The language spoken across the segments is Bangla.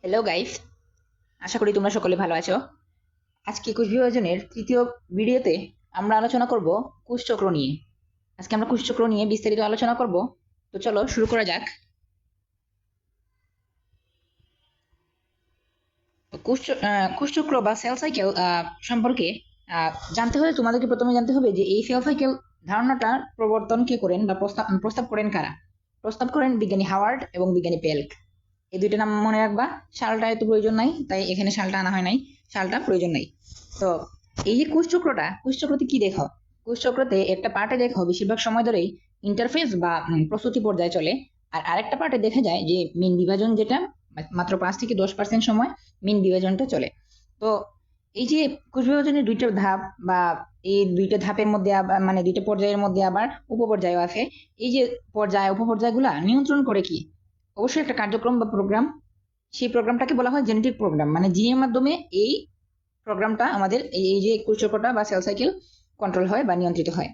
হ্যালো গাইস, আশা করি তোমরা সকলে ভালো আছো। আজকে কোষ বিভাজনের তৃতীয় ভিডিওতে আমরা আলোচনা করব কোষচক্র নিয়ে। আজকে আমরা কোষচক্র নিয়ে বিস্তারিত আলোচনা করব। তো চলো শুরু করা যাক। তো কোষচক্র বা সেল সাইকেল সম্পর্কে জানতে হলে তোমাদেরকে প্রথমে জানতে হবে যে এই সেল সাইকেল ধারণাটা প্রবর্তন কে করেন বা প্রস্তাব করেন কারা। প্রস্তাব করেন বিজ্ঞানী হাওয়ার্ড এবং বিজ্ঞানী পেল্ক। এই দুইটা নাম মনে রাখবা। সালটা এত প্রয়োজন নাই, তাই এখানে সালটা আনা হয় নাই। সালটা প্রয়োজন নাই। তো এই যে কোষচক্রতে কি দেখো, কোষচক্রতে একটা পার্টে দেখো বেশিরভাগ সময় ধরেই ইন্টারফেস বা প্রস্তুতি পর্যায়ে চলে। আর আরেকটা পার্টে দেখা যায় যে মিন বিভাজন, যেটা মাত্র 5 থেকে 10% সময় মিন বিভাজনটা চলে। তো এই যে কোষ বিভাজনের দুইটা ধাপ বা এই দুইটা ধাপের মধ্যে আবার মানে দুইটা পর্যায়ের মধ্যে আবার উপপর্যায় আছে। এই যে পর্যায় উপপর্যায়গুলা নিয়ন্ত্রণ করে কি? অবশ্যই একটা কার্যক্রম বা প্রোগ্রাম। সেই প্রোগ্রামটাকে বলা হয় জেনেটিক প্রোগ্রাম, মানে জিনের মাধ্যমে এই প্রোগ্রামটা আমাদের এই যে কোষচক্রটা বা সেল সাইকেল কন্ট্রোল হয় বা নিয়ন্ত্রিত হয়।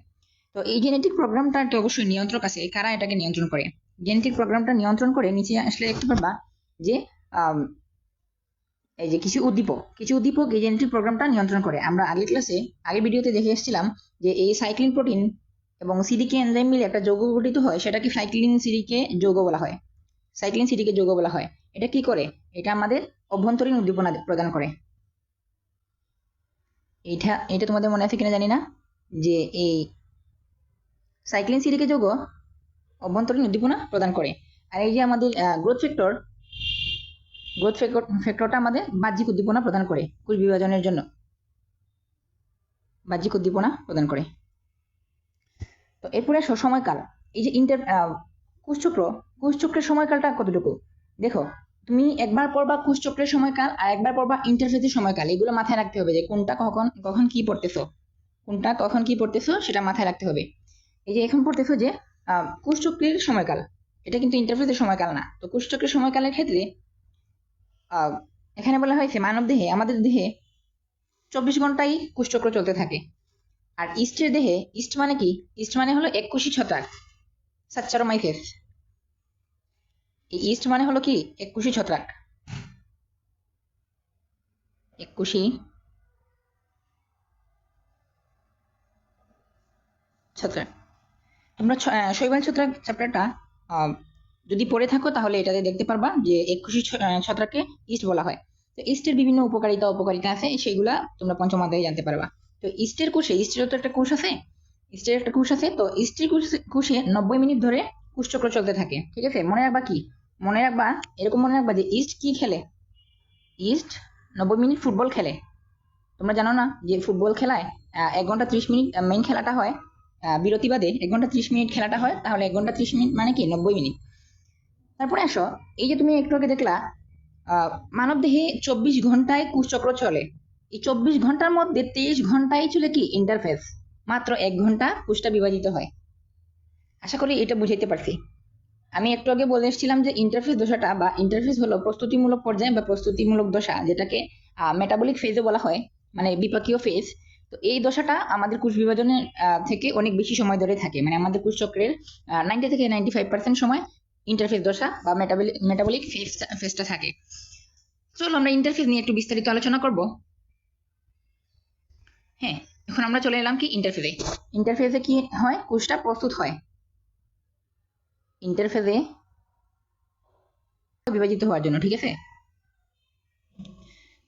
তো এই জেনেটিক প্রোগ্রামটা তো অবশ্যই নিয়ন্ত্রক আছে। কারা এটাকে নিয়ন্ত্রণ করে? জেনেটিক প্রোগ্রামটা নিয়ন্ত্রণ করে নিচে আসলে দেখতে পারবা যে আম, এই যে কিছু উদ্দীপক এই জেনেটিক প্রোগ্রামটা নিয়ন্ত্রণ করে। আমরা আগের ভিডিওতে দেখে এসেছিলাম যে এই সাইক্লিন প্রোটিন এবং সিডিকে এনজাইম মিলে একটা যৌগ গঠিত হয়, সেটাকে সাইক্লিন সিডিকে যৌগ বলা হয়। এটা কি করে? এটা আমাদের অভ্যন্তরীণ উদ্দীপনা প্রদান করে। এটা এটা তোমাদের মনে আছে কিনা জানি না, যে এই সাইক্লিন সিডিকে যৌগ অভ্যন্তরীণ উদ্দীপনা প্রদান করে। আর এই যে আমাদের গ্রোথ ফ্যাক্টরটা আমাদের বাহ্যিক উদ্দীপনা প্রদান করে, কোষ বিভাজনের জন্য বাহ্যিক উদ্দীপনা প্রদান করে। তো এরপরে আসো সময়কাল। এই যে কোষচক্র কোষচক্রের সময়কালটা কতটুকু দেখো। তুমি একবার পড়বা কোষচক্রের সময়কাল আর একবার পড়বা ইন্টারফেসের সময়কাল। এগুলো মাথায় রাখতে হবে যে কোনটা কখন কখন কি পড়তেছো, সেটা মাথায় রাখতে হবে। এই যে এখন পড়তেছো যে কোষচক্রের সময়কাল, এটা কিন্তু ইন্টারফেসের সময়কাল না। তো কোষচক্রের সময়কালের ক্ষেত্রে আহ, এখানে বলা হয়েছে আমাদের দেহে 24 ঘন্টাই কোষচক্র চলতে থাকে। আর ইস্ট মানে কি? ইস্ট মানে হলো এককোষী ছত্রাক, সাচ্চারোমাইসেস। এই ইস্ট মানে হলো কি? এককোষী ছত্রাক, এককোষী ছত্রাক। তোমরা শৈবাল ছত্রাক চ্যাপ্টারটা যদি পড়ে থাকো তাহলে এটাতে দেখতে পারবা যে এককোষী ছত্রাককে ইস্ট বলা হয়। তো ইস্টের বিভিন্ন উপকারিতা আছে, সেগুলা তোমরা পঞ্চম অধ্যায়ে জানতে পারবা। তো ইস্টেরও তো একটা কোষ আছে। তো ইস্টের কোষে 90 মিনিট ধরে কোষচক্র চলতে থাকে। ঠিক আছে, মনে রাখবা, এরকম মনে রাখবা যে ইস্ট কি খেলে। ইস্ট 90 মিনিট ফুটবল খেলে। তোমরা জানো না যে ফুটবল খেলায় 1 ঘন্টা 30 মিনিট মেইন খেলাটা হয়, বিরতি বাদে 1 ঘন্টা 30 মিনিট খেলাটা হয়, তাহলে 1 ঘন্টা 30 মিনিট মানে কি 90 মিনিট। তারপরে আসো, এই যে তুমি একটু আগে দেখলা মানব দেহে 24 ঘন্টায় কোষচক্র চলে। এই 24 ঘন্টার মধ্যে 23 ঘন্টায় চলে কি ইন্টারফেস। মাত্র 1 ঘন্টা কোষটা বিভাজিত হয়। আশা করি এটা বুঝাইতে পারছি। আমি একটু আগে বলে এসেছিলাম যে ইন্টারফেস হলো প্রস্তুতিমূলক পর্যায় বা প্রস্তুতিমূলক দশা, যেটাকে মেটাবলিক ফেজও বলা হয়, মানে বিপাকীয় ফেজ। তো এই দশাটা আমাদের কোষ বিভাজনের থেকে অনেক বেশি সময় ধরে থাকে, মানে আমাদের কোষ চক্রের 90 থেকে 95% সময় ইন্টারফেস দশা বা মেটাবলিক ফেজটা থাকে। চলো আমরা ইন্টারফেস নিয়ে একটু বিস্তারিত আলোচনা করব। হ্যাঁ, এখন আমরা চলে এলাম কি ইন্টারফেসে কি হয়? কোষটা প্রস্তুত হয় ইন্টারফেসে বিভাজিত হওয়ার জন্য। ঠিক আছে,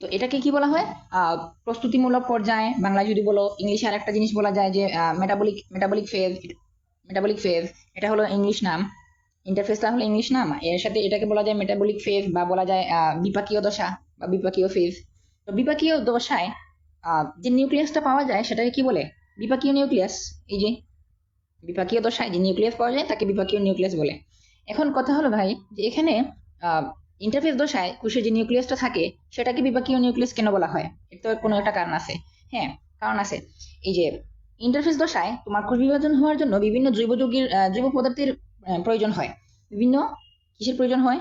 তো এটাকে কি বলা হয়? প্রস্তুতিমূলক পর্যায়ে বাংলায় যদি বলো, ইংলিশে আর একটা জিনিস বলা যায় যে মেটাবলিক ফেজ। এটা হলো ইংলিশ নাম। ইন্টারফেসটা হলো ইংলিশ নাম, এর সাথে এটাকে বলা যায় মেটাবলিক ফেজ বা বলা যায় বিপাকীয় দশা বা বিপাকীয় ফেজ। তো বিপাকীয় দশায় যে নিউক্লিয়াসটা পাওয়া যায় সেটাকে কি বলে? বিপাকীয় নিউক্লিয়াস। এই যে বিপাকীয় দশায় যে নিউক্লিয়াস পাওয়া যায় তাকে বিপাকীয় নিউক্লিয়াস বলে। এখন কথা হলো ভাই, যে এখানে ইন্টারফেস দশায় কোষের যে নিউক্লিয়াসটা থাকে সেটাকে বিপাকীয় নিউক্লিয়াস কেন বলা হয়? এর তো কোনো একটা কারণ আছে। হ্যাঁ, কারণ আছে। এই যে ইন্টারফেস দশায় তোমার কোষ বিভাজন হওয়ার জন্য বিভিন্ন জৈব পদার্থের প্রয়োজন হয়। বিভিন্ন কিসের প্রয়োজন হয়?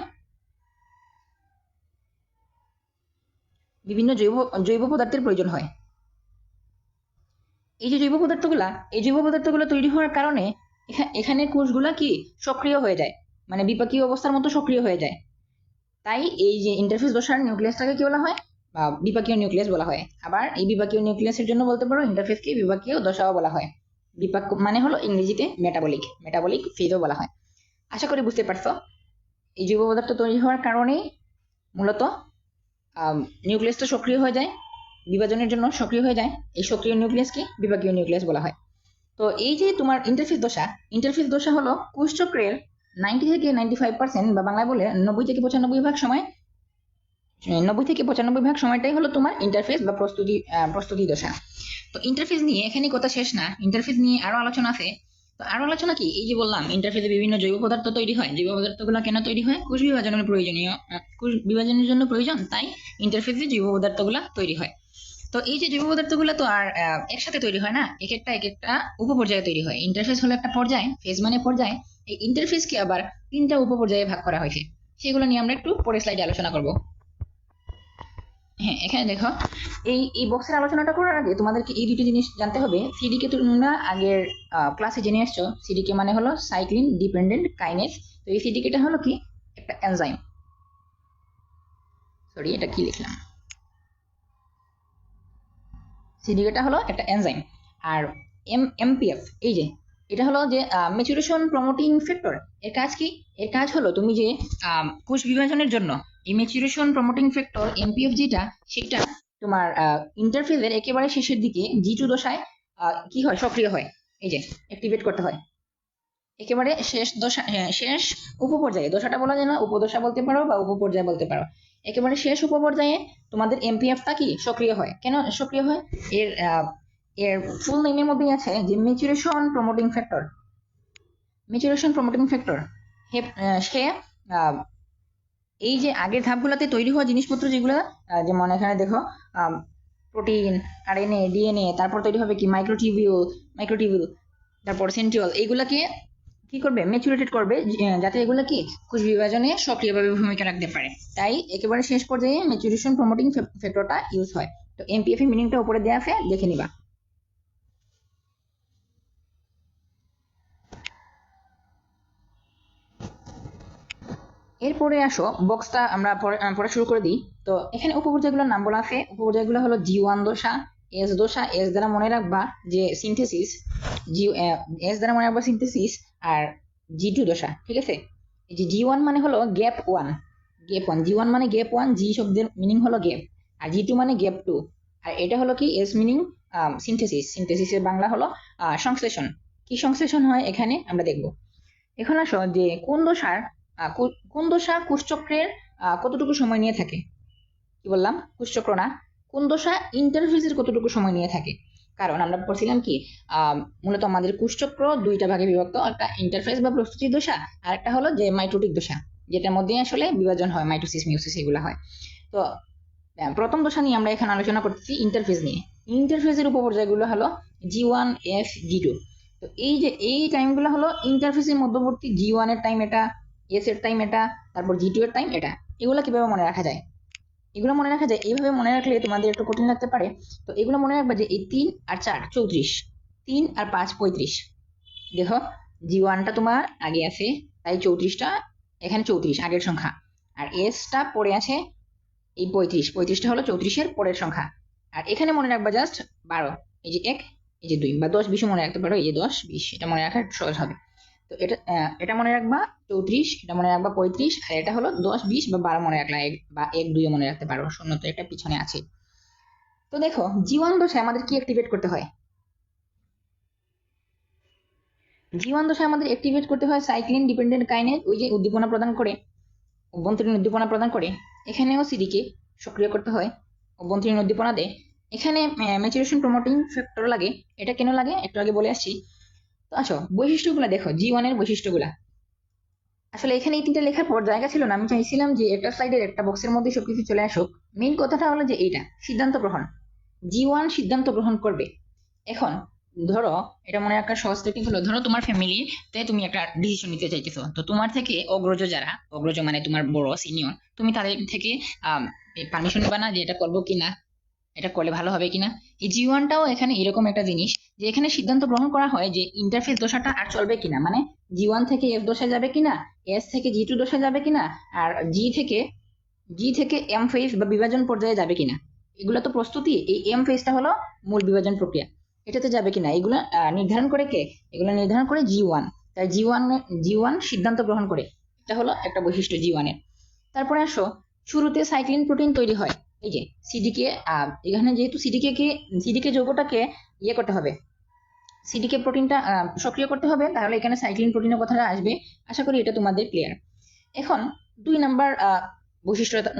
বিভিন্ন জৈব পদার্থের প্রয়োজন হয়। এই জৈব পদার্থগুলো তৈরি হওয়ার কারণে এখানে কোষগুলা কি সক্রিয় হয়ে যায়, মানে বিপাকীয় অবস্থার মতো সক্রিয় হয়ে যায়। তাই এই যে ইন্টারফেস দশার নিউক্লিয়াসটাকে কি বলা হয়, বিপাকীয় নিউক্লিয়াস বলা হয়। আবার এই বিপাকীয় নিউক্লিয়াসের জন্য বলতে পারো ইন্টারফেসকে বিপাকীয় দশাও বলা হয়। বিপাক মানে হলো ইংরেজিতে মেটাবলিক ফেজও বলা হয়। আশা করি বুঝতে পারছো। এই জৈব পদার্থ তৈরি হওয়ার কারণেই মূলত নিউক্লিয়াসটা সক্রিয় হয়ে যায়, বিভাজনের জন্য সক্রিয় হয়ে যায়। এই সক্রিয় নিউক্লিয়াসকে বিভাগীয় নিউক্লিয়াস বলা হয়। তো এই যে তোমার ইন্টারফেস দশা হলো কোষচক্রের 90 থেকে 95% বা বাংলায় বলে 90 থেকে 95 ভাগ সময়টাই হলো তোমার ইন্টারফেস বা প্রস্তুতি দশা। তো ইন্টারফেস নিয়ে এখানে কথা শেষ না, ইন্টারফেস নিয়ে আরো আলোচনা আছে। তো আরো আলোচনা কি, এই যে বললাম ইন্টারফেসে বিভিন্ন জৈব পদার্থ তৈরি হয়, জৈব পদার্থগুলো কেন তৈরি হয়, কোষ বিভাজনের জন্য প্রয়োজন, তাই ইন্টারফেসে জৈব পদার্থগুলো তৈরি হয়। তো এই যে জৈব পদার্থগুলো তো আর একসাথে তৈরি হয় না, এক একটা উপপর্যায়ে তৈরি হয়। ইন্টারফেস হলো একটা পর্যায়, ফেজ মানে পর্যায়। এই ইন্টারফেসকে আবার 3টা উপপর্যায়ে ভাগ করা হয়েছে, সেগুলো নিয়ে আমরা একটু পরে স্লাইডে আলোচনা করব। হ্যাঁ, এখানে দেখো এই বক্সের আলোচনাটা করার আগে তোমাদেরকে এই দুটো জিনিস জানতে হবে। সিডিকে তোমরা আগের ক্লাসে জেনে আসছো, সিডিকে মানে হলো সাইক্লিন ডিপেন্ডেন্ট কাইনেজ। তো এই সিডিকেটা হলো কি একটা এনজাইম, সরি এটা কি লিখলাম, সিডিকেটা হলো একটা এনজাইম। আর এমপিএফ এই যে এটা হলো যে ম্যাচুরেশন প্রমোটিং ফ্যাক্টর। এর কাজ কি, এর কাজ হলো তুমি যে কোষ বিভাজনের জন্য এই ম্যাচুরেশন প্রমোটিং ফ্যাক্টর এমপিএফ যেটা, সেটা তোমার ইন্টারফেজের একেবারে শেষের দিকে G2 দশায় কি হয়, সক্রিয় হয়, এই যে অ্যাক্টিভেট করতে হয় একেবারে শেষ দশা, শেষ উপপর্যায়ে। দশাটা বলা যায় না, উপদশা বলতে পারো বা উপপর্যায় বলতে পারো। একেবারে শেষ উপপর্যায়ে তোমাদের এমপিএফটা কি সক্রিয় হয়। কেন সক্রিয় হয়, এর এর ফুল নেমের মধ্যেই আছে যে ম্যাচুরেশন প্রমোটিং ফ্যাক্টর। সে এই যে আগের ধাপগুলোতে তৈরি হওয়া জিনিসপত্র যেগুলো, যেমন এখানে দেখো প্রোটিন, আরএনএ, ডিএনএ, তারপর তৈরি হবে কি মাইক্রোটিবিউল, তারপর সেন্ট্রিওল, এইগুলাকে কি করবে, ম্যাচুরেটেড করবে, যাতে এগুলো কি কোষ বিভাজনে সক্রিয়ভাবে ভূমিকা রাখতে পারে। তাই একেবারে শেষ পর্যায়ে ম্যাচুরেশন প্রমোটিং ফ্যাক্টরটা ইউজ হয়। তো এমপিএফ এর মিনিংটা উপরে দেওয়া আছে, দেখে নিবা। এরপরে আসো, বক্সটা আমরা পড়া শুরু করে দিই। তো এখানে উপপর্যায়গুলোর নাম বলা আছে। উপপর্যায়গুলো হলো G1 দশা, এস দ্বারা মনে রাখবা যে সিনথেসিস, এস দ্বারা মনে রাখবা সিনথেসিস, আর G2 দশা, ঠিক আছে। এই যে G1 মানে হলো গ্যাপ ওয়ান, G1 মানে গ্যাপ ওয়ান, জি শব্দের মিনিং হলো গ্যাপ, আর G2 মানে গ্যাপ টু। আর এটা হলো কি এস মিনিং সিনথেসিসের বাংলা হলো সংশ্লেষণ। কি সংশ্লেষণ হয় এখানে আমরা দেখব। এখন আসো যে কোন দশা কোষচক্রের কতটুকু সময় নিয়ে থাকে। কি বললাম, কোষচক্র না, কোন দশা ইন্টারফেসের কতটুকু সময় নিয়ে থাকে। কারণ আমরা পড়ছিলাম কি মূলত আমাদের কোষচক্র 2টা ভাগে বিভক্ত, একটা ইন্টারফেস বা প্রস্তুতি দশা, আর একটা হলো যে মাইটোটিক দশা, যেটার মধ্যে আসলে বিভাজন হয়, মাইটোসিস মিওসিস এগুলো হয়। তো প্রথম দশা নিয়ে আমরা এখানে আলোচনা করতেছি ইন্টারফেস নিয়ে। ইন্টারফেসের উপপর্যায়গুলো হলো G1, F, G2। তো এই যে এই টাইমগুলো হলো ইন্টারফেসের মধ্যবর্তী, G1 এর টাইম এটা, এস এর টাইম এটা, তারপর G2 এর টাইম এটা। এগুলো কিভাবে মনে রাখা যায়, এগুলো মনে রাখা যায় এইভাবে মনে রাখলে তোমাদের একটু কঠিন লাগতে পারে। তো এগুলো মনে রাখবা যে এই 3 আর 4 34, 3 আর 5 35। দেখো G1টা তোমার আগে আছে, তাই 34টা এখানে 34 আগের সংখ্যা, আর এসটা পরে আছে এই 35টা হলো 34-এর পরের সংখ্যা। আর এখানে মনে রাখবা জাস্ট 12, এই যে 1, এই যে 2 বা 10 20 মনে রাখতে পারো, এই যে 10 20, এটা মনে রাখা সহজ হবে। তো এটা মনে রাখবা 34, এটা মনে রাখবা 35, আর এটা হলো 10 20 বা 12 মনে রাখলা, বা 1 2 মনে রাখতে পারো, শূন্য তো এটা পিছনে আছে। তো দেখো G1 দশায় আমাদের কি অ্যাক্টিভেট করতে হয়, G1 দশায় আমাদের অ্যাক্টিভেট করতে হয় সাইক্লিন ডিপেন্ডেন্ট কাইনেজ, ওই যে উদ্দীপনা প্রদান করে, অভ্যন্তরীণ উদ্দীপনা প্রদান করে। এখানেও সিডিকে সক্রিয় করতে হয়, অভ্যন্তরীণ উদ্দীপনা দেয়। এখানে ম্যাচুরেশন প্রমোটিং ফ্যাক্টর লাগে। এটা কেন লাগে একটু আগে বলে আসছি। তো আসো বৈশিষ্ট্যগুলা দেখো, G1 এর বৈশিষ্ট্যগুলা। আসলে এখানে এই 3টা লেখার পর জায়গা ছিল না, আমি চাইছিলাম যে একটা স্লাইডের একটা বক্সের মধ্যে সবকিছু চলে আসুক। মেইন কথাটা হলো যে এইটা সিদ্ধান্ত গ্রহণ, G1 সিদ্ধান্ত গ্রহণ করবে। এখন ধরো এটা মনে রাখার সহজ টেকনিক হলো, ধরো তোমার ফ্যামিলিতে তুমি একটা ডিসিশন নিতে চাইতেছো, তো তোমার থেকে অগ্রজ মানে তোমার বড় সিনিয়র, তুমি তাদের থেকে পারমিশন নিবা না যে এটা করবো কিনা, এটা করলে ভালো হবে কিনা। এই G1টাও এখানে এরকম একটা জিনিস, যে এখানে সিদ্ধান্ত গ্রহণ করা হয় যে ইন্টারফেস দশাটা আর চলবে কিনা, মানে G1 থেকে F দশায় যাবে কিনা, S থেকে G2 দশায় যাবে কিনা, আর G থেকে জি থেকে এম ফেজ বা বিভাজন পর্যায়ে যাবে কিনা, এগুলো তো প্রস্তুতি। এই এম ফেজটা হলো মূল বিভাজন প্রক্রিয়া, এটাতে যাবে কিনা এগুলো নির্ধারণ করে কে, এগুলো নির্ধারণ করে G1। তাই জি ওয়ান সিদ্ধান্ত গ্রহণ করে, এটা হলো একটা বৈশিষ্ট্য G1-এর। তারপরে আসো, শুরুতে সাইক্লিন প্রোটিন তৈরি হয়, এই যে সিডিকে, এখানে যেহেতু সিডিকে যৌগটাকে ইয়ে করতে হবে, সিডিকে প্রোটিনটা সক্রিয় করতে হবে, তাহলে এখানে সাইক্লিন প্রোটিনের কথাটা আসবে। আশা করি এটা তোমাদের ক্লিয়ার। এখন 2 নাম্বার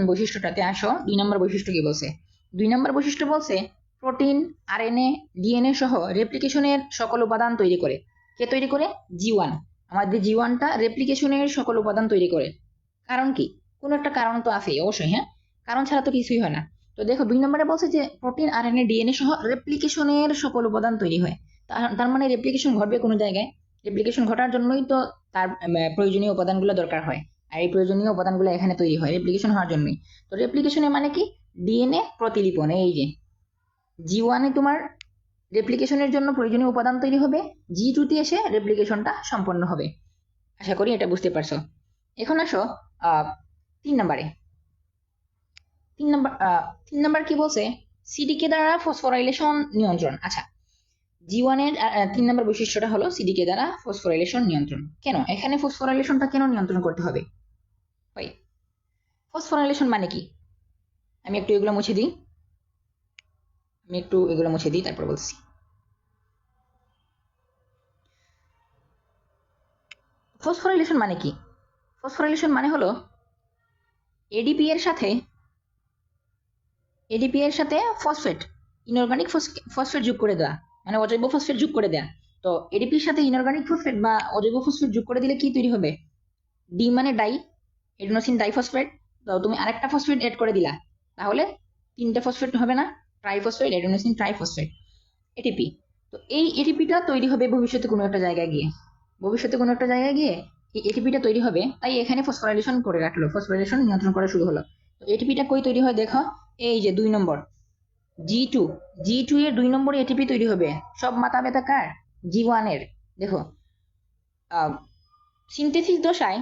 বৈশিষ্ট্যটাতে আসো। 2 নাম্বার বৈশিষ্ট্য কি বলছে? 2 নাম্বার বৈশিষ্ট্য বলছে প্রোটিন, আরএনএ, ডিএনএ সহ রেপ্লিকেশনের সকল উপাদান তৈরি করে। কে তৈরি করে? G1। আমাদের G1টা রেপ্লিকেশনের সকল উপাদান তৈরি করে। কারণ কি? কোনো একটা কারণ তো আছেই অবশ্যই, হ্যাঁ, কারণ ছাড়া তো কিছুই হয় না। তো দেখো 2 নম্বরে বলছে যে প্রোটিন, আরএনএ, ডিএনএ সহ রেপ্লিকেশনের সকল উপাদান তৈরি হয়। তার মানে রেপ্লিকেশন ঘটবে কোনো জায়গায়, রেপ্লিকেশন ঘটার জন্যই তো তার প্রয়োজনীয় উপাদানগুলো দরকার হয়। আর এই প্রয়োজনীয় উপাদানগুলো এখানে তৈরি হয় রেপ্লিকেশন হওয়ার জন্যই। তো রেপ্লিকেশনের মানে কি? ডিএনএ প্রতিলিপন। এই যে G1-এ তোমার রেপ্লিকেশনের জন্য প্রয়োজনীয় উপাদান তৈরি হবে, G2-তে এসে রেপ্লিকেশনটা সম্পন্ন হবে। আশা করি এটা বুঝতে পারছো। এখন আসো 3 নম্বরে। 3 নম্বর কি বলছে? সিডিকে দ্বারা ফসফোরাইলেশন নিয়ন্ত্রণ। আচ্ছা, G1-এর 3 নম্বর বৈশিষ্ট্যটা হলো সিডিকে দ্বারা ফসফোরাইলেশন নিয়ন্ত্রণ। কেন এখানে ফসফোরাইলেশনটা কেন নিয়ন্ত্রণ করতে হবে? ভাই, ফসফোরাইলেশন মানে কি? আমি একটু এগুলো মুছে দিই, তারপর বলছি। ফসফোরাইলেশন মানে কি? ফসফোরাইলেশন মানে হলো এডিপি এর সাথে ফসফেট, ইনঅর্গানিক ফসফেট যোগ করে দেওয়া, মানে অজৈব ফসফেট যোগ করে দেওয়া। তো এডিপির সাথে ইনঅর্গানিক ফসফেট বা অজৈব ফসফেট যোগ করে দিলে কি তৈরি হবে? ডি মানে ডাই, এডেনোসিন ডাইফসফেট। তো তুমি আরেকটা ফসফেট এড করে দিলা, তাহলে 3টে ফসফেট হবে না? Triphosphate, adenosine triphosphate, ATP. তো এই এটিপিটা তৈরি হবে ভবিষ্যতে কোনো একটা জায়গায় গিয়ে, এই এটিপিটা তৈরি হবে। তাই এখানে ফসফোরাইলেশন করে রাখলো, ফসফোরাইলেশন নিয়ন্ত্রণ করা শুরু হলো। তো এটিপিটা কই তৈরি হয় দেখো, এই যে 2 নম্বর জি টু এর 2 নম্বরে এটিপি তৈরি হবে। সব মাথা ব্যথা কার? G1-এর। দেখো, সিনথেসিস দশায়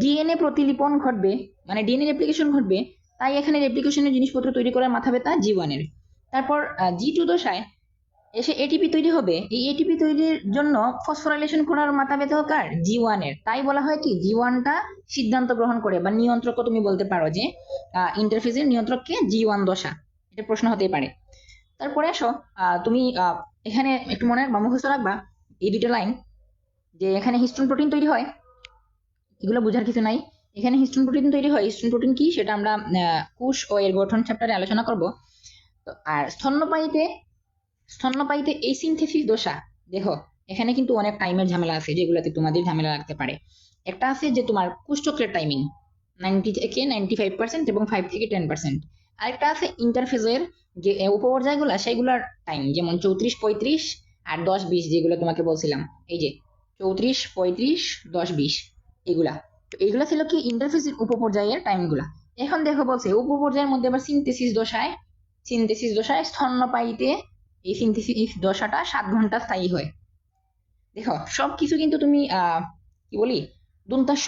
ডিএনএ প্রতিলিপন ঘটবে, মানে ডিএনএ রেপ্লিকেশন ঘটবে, তাই এখানে রেপ্লিকেশনের জিনিসপত্র তৈরি করার মাথা ব্যথা G1-এর। তারপর G2 দশায় এসে এটিপি তৈরি হবে, এই এটিপি তৈরির জন্য ফসফোরাইলেশন করার মাথা ব্যথা কার? G1-এর। তাই বলা হয় কি, G1টা সিদ্ধান্ত গ্রহণ করে, বা নিয়ন্ত্রকও তুমি বলতে পারো, যে ইন্টারফেসের নিয়ন্ত্রককে G1 দশা। এটা প্রশ্ন হতেই পারে। তারপরে আসো, তুমি এখানে একটু মনে রাখবা, মুখস্থ রাখবা এই 2টা লাইন, যে এখানে হিস্টোন প্রোটিন তৈরি হয়, এগুলো বোঝার কিছু নাই। এখানে হিস্টোন প্রোটিন তৈরি হয়, হিস্টোন প্রোটিন কি সেটা আমরা কোষ ও এর গঠন চ্যাপ্টারে আলোচনা করব। তো আর স্তন্যপায়ীতে এই সিনথেসিস দশা, দেখো এখানে কিন্তু অনেক টাইমের ঝামেলা আছে, যেগুলোতে তোমাদের ঝামেলা লাগতে পারে। একটা আছে যে তোমার কোষচক্রের টাইমিং 90 থেকে 95% এবং 5 থেকে 10%। আরেকটা আছে ইন্টারফেজের যে উপপর্যায়গুলো, সেইগুলোর টাইম, যেমন 34, 35 আর 10, 20, যেগুলো তোমাকে বলছিলাম। এই যে 34, 35, 10, 20, এগুলা। তো এইগুলা ছিল কি ইন্টারফেসের উপপর্যায়ের টাইমগুলা। এখন দেখো বলছে উপপর্যায়ের মধ্যে আবার সিনথেসিস দশায় স্তন্যপায়ীতে এই সিনথেসিস দশাটা 7 ঘন্টা স্থায়ী হয়। দেখো সবকিছু কিন্তু তুমি কি বলি, দন্তা স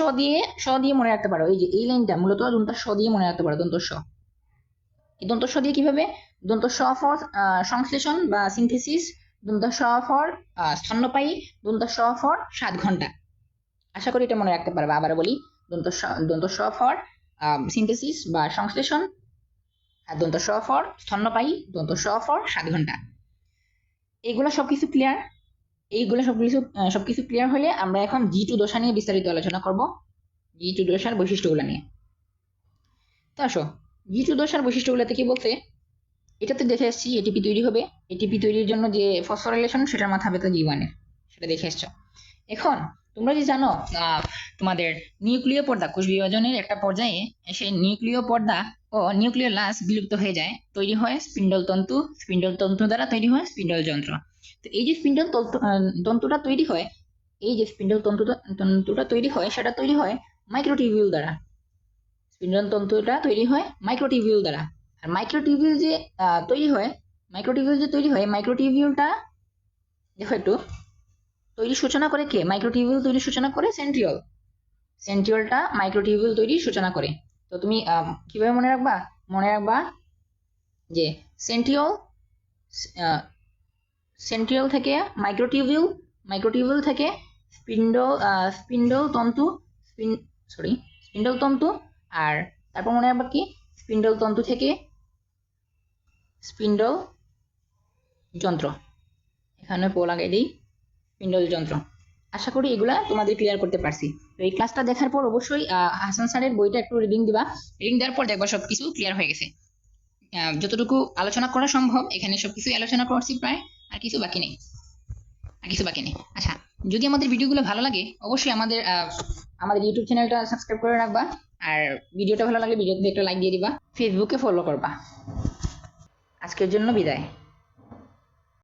দিয়ে মনে রাখতে পারো। এই যে এই লাইনটা মূলত দন্তা স দিয়ে মনে রাখতে পারো, দন্ত স। এই দন্ত স দিয়ে কিভাবে? দন্ত স ফর সংশ্লেষণ বা সিনথেসিস, দন্ত স ফর স্তন্যপায়ী, দন্ত স ফর 7 ঘন্টা। আশা করি এটা মনে রাখতে পারবে। আবার বলি, দন্ত স ফর সিনথেসিস বা সংশ্লেষণ, আর দন্ত স ফর স্তন্যপায়ী, দন্ত স ফর 7 ঘন্টা। এইগুলা সবকিছু ক্লিয়ার? সবকিছু ক্লিয়ার হলে আমরা এখন G2 দশা নিয়ে বিস্তারিত আলোচনা করব, G2 দশার বৈশিষ্ট্যগুলো নিয়ে। তো আসো, G2 দশার বৈশিষ্ট্যগুলোতে কি বলছে, এটাতে দেখে আসছি এটিপি তৈরি হবে, এটিপি তৈরির জন্য যে ফসফোরাইলেশন সেটার মাথা ব্যথা G1-এর, সেটা দেখে আসছো। এখন তোমরা যে জানো তোমাদের নিউক্লিয় পর্দা, কোষ বিভাজনের একটা পর্যায়ে সেই নিউক্লিয় পর্দা ও নিউক্লিয় লাস বিলুপ্ত হয়ে যায়, তৈরি হয় স্পিন্ডল তন্তু দ্বারা তৈরি হয় স্পিন্ডল যন্ত্র। তো এই যে স্পিন্ডল তন্তুটা তৈরি হয়, এই যে স্পিন্ডল তন্তুটা তৈরি হয়, সেটা তৈরি হয় মাইক্রোটিবিউল দ্বারা। স্পিন্ডল তন্তুটা তৈরি হয় মাইক্রোটিবিউল দ্বারা। আর মাইক্রোটিবিউল যে তৈরি হয়, মাইক্রোটিবিউলটা দেখো একটু, তৈরি সূচনা করে কে? মাইক্রোটিবিউল তৈরি সূচনা করে সেন্ট্রিওলটা মাইক্রোটিবিউল তৈরি সূচনা করে। তো তুমি কিভাবে মনে রাখবা? মনে রাখবা যে সেন্ট্রিওল, সেন্ট্রিওল থেকে মাইক্রোটিউবিউল, মাইক্রোটিউবিউল থেকে স্পিন্ডল, স্পিন্ডল তন্তু, স্পিন্ডল তন্তু, আর তারপর মনে রাখবা কি স্পিন্ডল তন্তু থেকে স্পিন্ডল যন্ত্র, এখানে পো লাগাই দিই স্পিন্ডল যন্ত্র। আশা করি এগুলা তোমাদের ক্লিয়ার করতে পারছি। তো এই ক্লাসটা দেখার পর অবশ্যই হাসান স্যারের বইটা একটু রিডিং দিবা, রিডিং দেওয়ার পর দেখবা সবকিছু ক্লিয়ার হয়ে গেছে। যতটুকু আলোচনা করা সম্ভব এখানে সবকিছুই আলোচনা করছি প্রায়, আর কিছু বাকি নেই, আচ্ছা, যদি আমাদের ভিডিওগুলো ভালো লাগে অবশ্যই আমাদের ইউটিউব চ্যানেলটা সাবস্ক্রাইব করে রাখবা, আর ভিডিওটা ভালো লাগলে ভিডিওতে একটা লাইক দিয়ে দিবা, ফেসবুকে ফলো করবা। আজকের জন্য বিদায়।